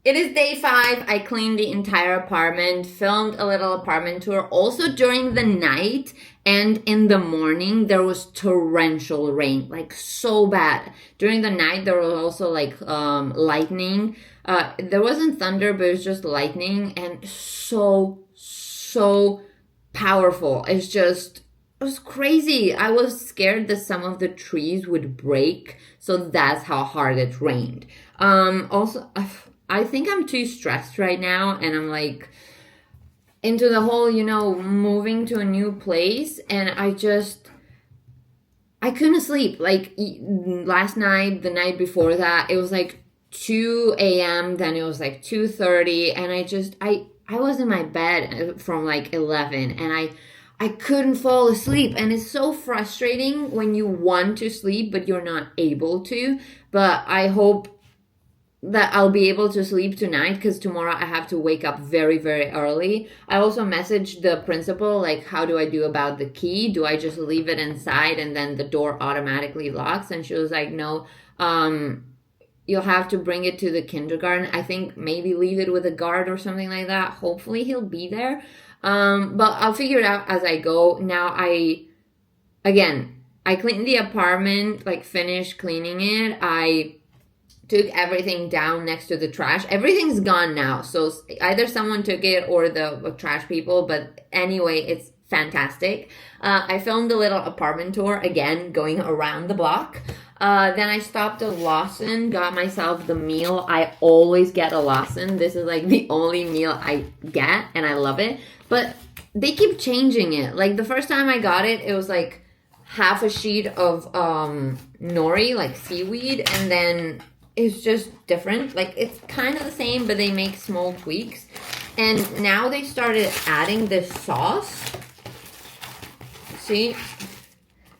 It is day 5. I cleaned the entire apartment, filmed a little apartment tour. Also during the night and in the morning, there was torrential rain, like so bad. During the night, there was also like lightning. There wasn't thunder, but it was just lightning and so powerful. It was crazy. I was scared that some of the trees would break. So that's how hard it rained. Also, I think I'm too stressed right now, and I'm like into the whole, moving to a new place, and I couldn't sleep. Like last night, the night before that, it was like 2 a.m., then it was like 2:30, and I was in my bed from like 11, and I couldn't fall asleep, and it's so frustrating when you want to sleep but you're not able to. But I hope that I'll be able to sleep tonight, because tomorrow I have to wake up very, very early. I also messaged the principal, like, how do I do about the key? Do I just leave it inside and then the door automatically locks? And she was like, no, you'll have to bring it to the kindergarten. I think maybe leave it with a guard or something like that. Hopefully he'll be there. But I'll figure it out as I go. Now I cleaned the apartment, like finished cleaning it. I took everything down next to the trash. Everything's gone now. So either someone took it or the trash people. But anyway, it's fantastic. I filmed a little apartment tour, again, going around the block. Then I stopped at Lawson, got myself the meal. I always get a Lawson. This is like the only meal I get, and I love it. But they keep changing it. Like the first time I got it, it was like half a sheet of nori, like seaweed, and then it's just different. Like it's kind of the same, but they make small tweaks. And now they started adding this sauce. See?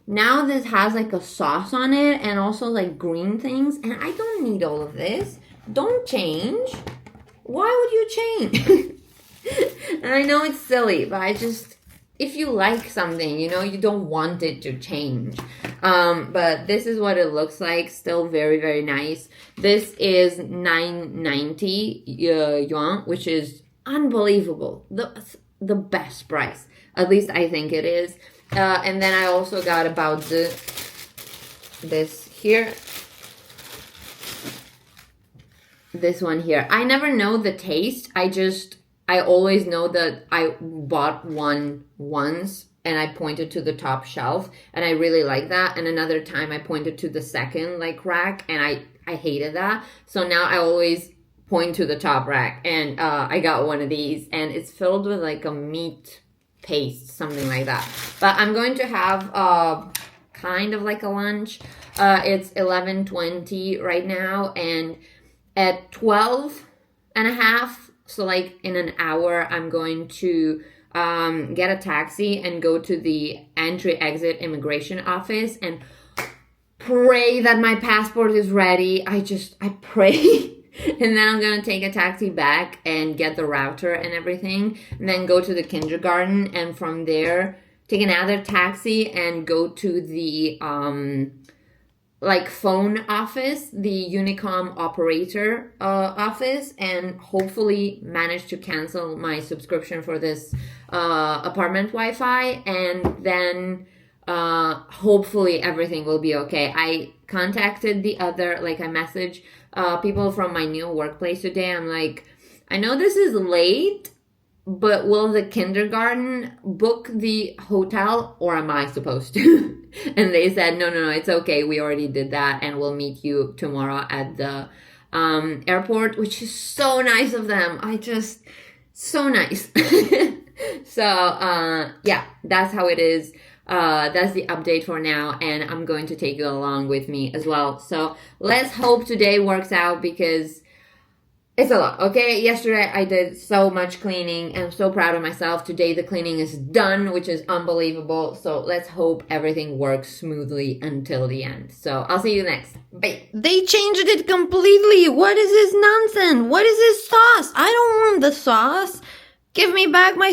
Now this has like a sauce on it and also like green things. And I don't need all of this. Don't change. Why would you change? And I know it's silly, but if you like something, you don't want it to change. But this is what it looks like. Still very, very nice. This is 990 yuan, which is unbelievable. The best price. At least I think it is. And then I also got about this here. This one here. I never know the taste. I always know that I bought one once and I pointed to the top shelf and I really like that. And another time I pointed to the second rack and I hated that. So now I always point to the top rack, and I got one of these and it's filled with like a meat paste, something like that. But I'm going to have kind of like a lunch. It's 11:20 right now, and at 12:30, so like in an hour, I'm going to get a taxi and go to the entry-exit immigration office and pray that my passport is ready. I pray. And then I'm going to take a taxi back and get the router and everything. And then go to the kindergarten. And from there, take another taxi and go to the phone office, the Unicom operator office, and hopefully manage to cancel my subscription for this apartment Wi-Fi, and then hopefully everything will be okay. I contacted I messaged people from my new workplace today. I'm like, I know this is late, but will the kindergarten book the hotel, or am I supposed to? And they said, no, it's okay. We already did that, and we'll meet you tomorrow at the airport, which is so nice of them. So nice. So, yeah, that's how it is. That's the update for now, and I'm going to take you along with me as well. So let's hope today works out, because it's a lot, okay? Yesterday I did so much cleaning and I'm so proud of myself. Today the cleaning is done, which is unbelievable. So let's hope everything works smoothly until the end. So I'll see you next. Bye. They changed it completely. What is this nonsense? What is this sauce? I don't want the sauce. Give me back my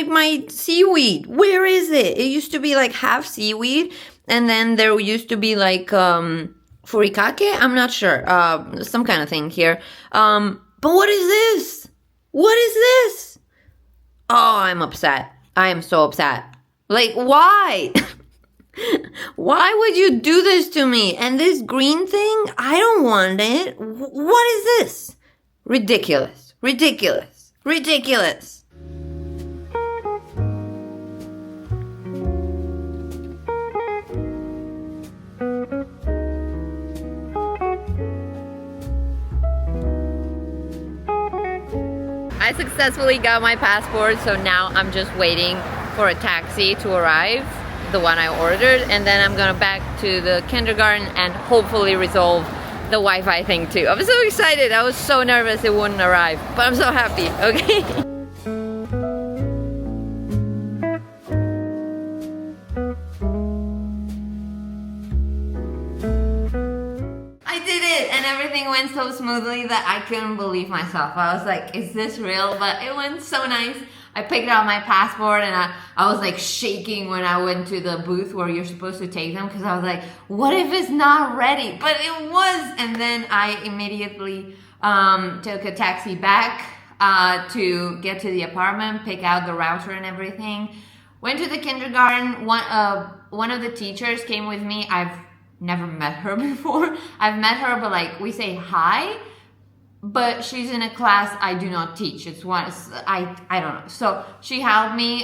my seaweed. Where is it? It used to be like half seaweed, and then there used to be like furikake. I'm not sure. Some kind of thing here. But what is this? What is this? Oh, I'm upset. I am so upset. Like, why? Why would you do this to me? And this green thing, I don't want it. What is this? Ridiculous. Ridiculous. Ridiculous. I successfully got my passport, so now I'm just waiting for a taxi to arrive, the one I ordered, and then I'm gonna back to the kindergarten and hopefully resolve the Wi-Fi thing too. I'm so excited. I was so nervous it wouldn't arrive, but I'm so happy, okay? Everything went so smoothly that I couldn't believe myself. I was like, is this real? But it went so nice. I picked out my passport and I was like shaking when I went to the booth where you're supposed to take them, because I was like, what if it's not ready? But it was. And then I immediately took a taxi back to get to the apartment, pick out the router and everything. Went to the kindergarten. One of the teachers came with me. I've never met her before. I've met her, but like we say hi, but she's in a class I do not teach. I don't know. So she helped me.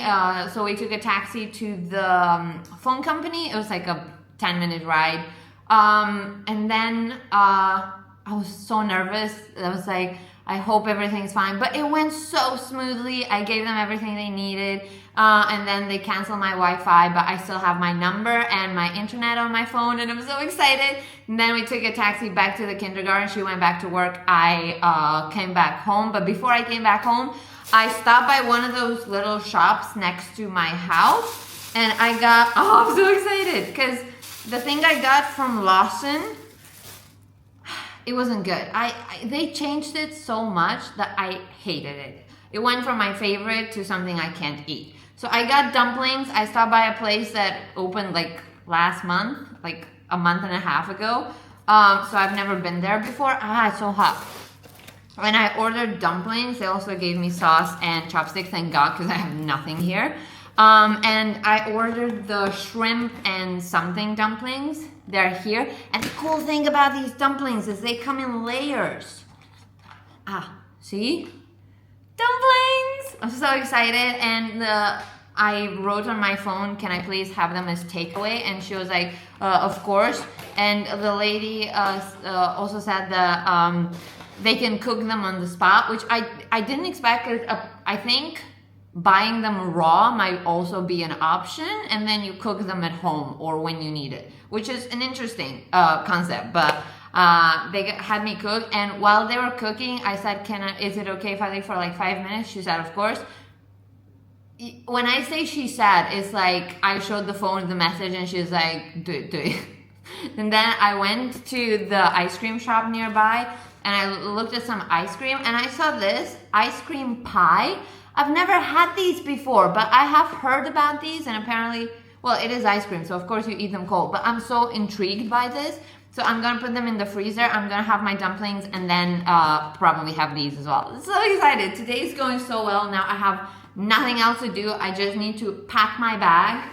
So we took a taxi to the phone company. It was like a 10-minute ride. And then I was so nervous. I was like, I hope everything's fine. But it went so smoothly. I gave them everything they needed. And then they canceled my Wi-Fi, but I still have my number and my internet on my phone, and I'm so excited. And then we took a taxi back to the kindergarten. She went back to work. I came back home, but before I came back home, I stopped by one of those little shops next to my house, and I got, I'm so excited, because the thing I got from Lawson, it wasn't good. They changed it so much that I hated it. It went from my favorite to something I can't eat. So I got dumplings. I stopped by a place that opened like last month, like a month and a half ago. So I've never been there before. It's so hot. When I ordered dumplings, they also gave me sauce and chopsticks, thank God, because I have nothing here. And I ordered the shrimp and something dumplings. They're here. And the cool thing about these dumplings is they come in layers. See? Dumplings! I'm so excited. And I wrote on my phone, can I please have them as takeaway? And she was like, of course. And the lady also said that they can cook them on the spot, which I didn't expect. I think buying them raw might also be an option, and then you cook them at home or when you need it, which is an interesting concept. But they had me cook, and while they were cooking, I said, is it okay if I leave for like 5 minutes? She said, of course. When I say she said, it's like I showed the phone the message and she's like, do it. And then I went to the ice cream shop nearby and I looked at some ice cream and I saw this ice cream pie. I've never had these before, but I have heard about these, and apparently, well, it is ice cream, so of course you eat them cold, but I'm so intrigued by this. So I'm gonna put them in the freezer. I'm gonna have my dumplings and then probably have these as well. I'm so excited. Today's going so well. Now I have nothing else to do. I just need to pack my bag,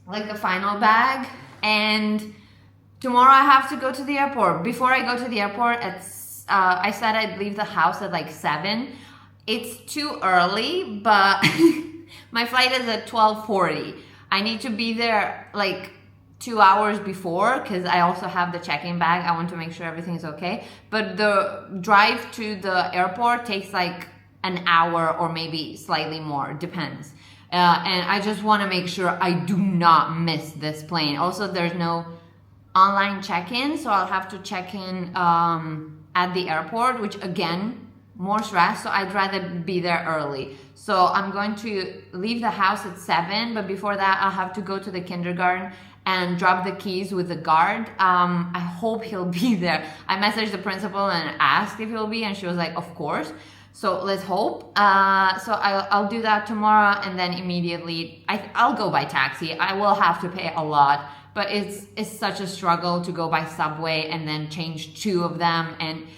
like the final bag. And tomorrow I have to go to the airport. Before I go to the airport, I said I'd leave the house at like 7. It's too early, but my flight is at 12:40. I need to be there like 2 hours before because I also have the check-in bag. I want to make sure everything's okay. But the drive to the airport takes like an hour or maybe slightly more, depends. And I just want to make sure I do not miss this plane. Also, there's no online check-in, so I'll have to check in at the airport, which again, more stress, so I'd rather be there early. So I'm going to leave the house at 7, but before that I'll have to go to the kindergarten and drop the keys with the guard. I hope he'll be there. I messaged the principal and asked if he'll be, and she was like, of course. So let's hope. So I'll do that tomorrow, and then immediately I'll go by taxi. I will have to pay a lot, but it's such a struggle to go by subway and then change 2 of them. And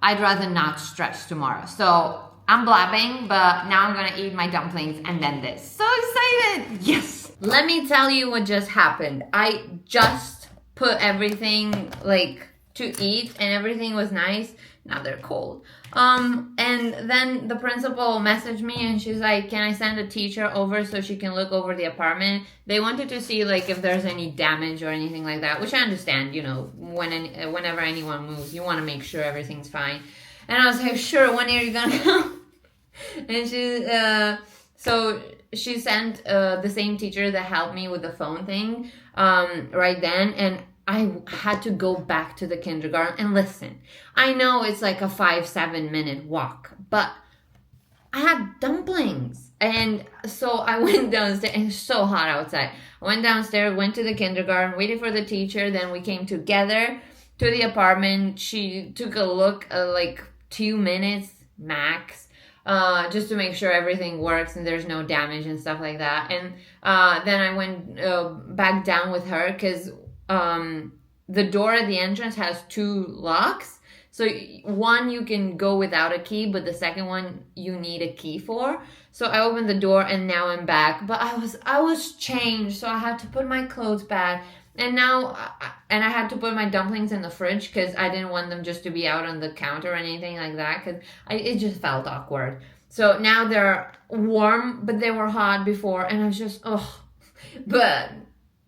I'd rather not stretch tomorrow. So I'm blabbing, but now I'm gonna eat my dumplings and then this. So excited! Yes! Let me tell you what just happened. I just put everything like to eat and everything was nice. Now they're cold. And then the principal messaged me and she's like, can I send a teacher over so she can look over the apartment? They wanted to see like if there's any damage or anything like that, which I understand, you know, whenever anyone moves, you want to make sure everything's fine. And I was like, sure, when are you gonna come? And so she sent the same teacher that helped me with the phone thing right then, and I had to go back to the kindergarten. And listen, I know it's like a 5-7 minute walk, but I had dumplings. And so I went downstairs, and it's so hot outside. I went downstairs, went to the kindergarten, waited for the teacher. Then we came together to the apartment. She took a look, like 2 minutes max, just to make sure everything works and there's no damage and stuff like that. And then I went back down with her because the door at the entrance has 2 locks. So one you can go without a key, but the second one you need a key for. So I opened the door and now I'm back. But I was changed, so I had to put my clothes back. And now I had to put my dumplings in the fridge because I didn't want them just to be out on the counter or anything like that, because it just felt awkward. So now they're warm, but they were hot before, and I was just, but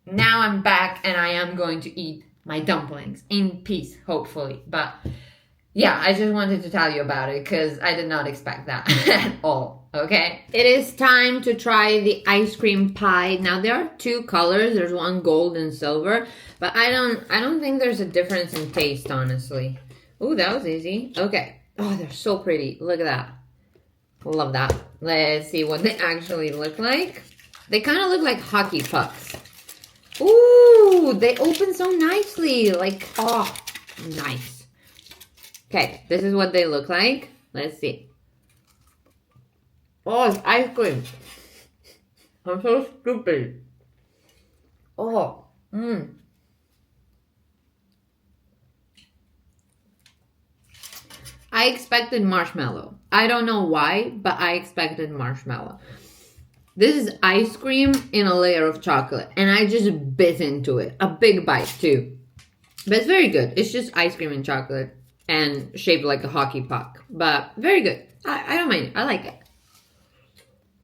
now I'm back and I am going to eat my dumplings in peace, hopefully. But yeah, I just wanted to tell you about it because I did not expect that at all, okay? It is time to try the ice cream pie. Now there are 2 colors. There's one gold and silver, but I don't think there's a difference in taste, honestly. Ooh, that was easy. Okay. Oh, they're so pretty. Look at that. Love that. Let's see what they actually look like. They kind of look like hockey pucks. Ooh, they open so nicely. Like, oh, nice. Okay, this is what they look like. Let's see. Oh, it's ice cream. I'm so stupid. Oh, I expected marshmallow. I don't know why, but I expected marshmallow. This is ice cream in a layer of chocolate, and I just bit into it. A big bite, too. But it's very good. It's just ice cream and chocolate and shaped like a hockey puck. But very good. I don't mind it. I like it.